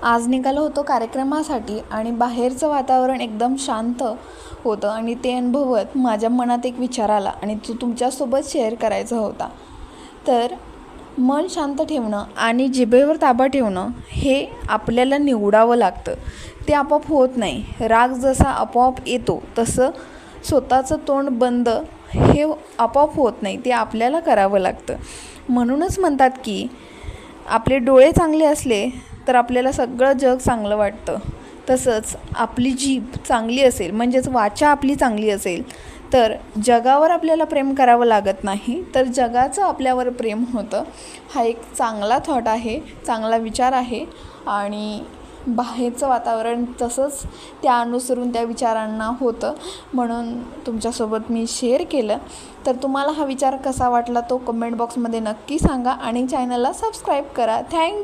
आज निघालो होतो कार्यक्रमासाठी आणि बाहेरचं वातावरण एकदम शांत होतं आणि ते अनुभवत माझ्या मनात एक विचार आला आणि तो तुमच्यासोबत शेअर करायचा होता. तर मन शांत ठेवणं आणि जिभेवर ताबा ठेवणं हे आपल्याला निवडावं लागतं. ते आपोआप होत नाही. राग जसा आपोआप येतो तसं स्वतःचं तोंड बंद हे आपोआप होत नाही, ते आपल्याला करावं लागतं. म्हणूनच म्हणतात की आपले डोळे चांगले असले तर आपल्याला सगळं जग चांगलं वाटतं. तसंच आपली जीभ चांगली असेल, म्हणजेच वाचा आपली चांगली असेल तर जगावर आपल्याला प्रेम करावं लागत नाही, तर जगाचं आपल्यावर प्रेम होतं. हा एक चांगला थॉट आहे, चांगला विचार आहे आणि बाहेरचं वातावरण तसंच त्या अनुसरून त्या विचारांना होतं. म्हणून तुमच्यासोबत मी शेअर केलं. तर तुम्हाला हा विचार कसा वाटला तो कमेंट बॉक्समध्ये नक्की सांगा आणि चॅनलला सबस्क्राईब करा. थँक्यू.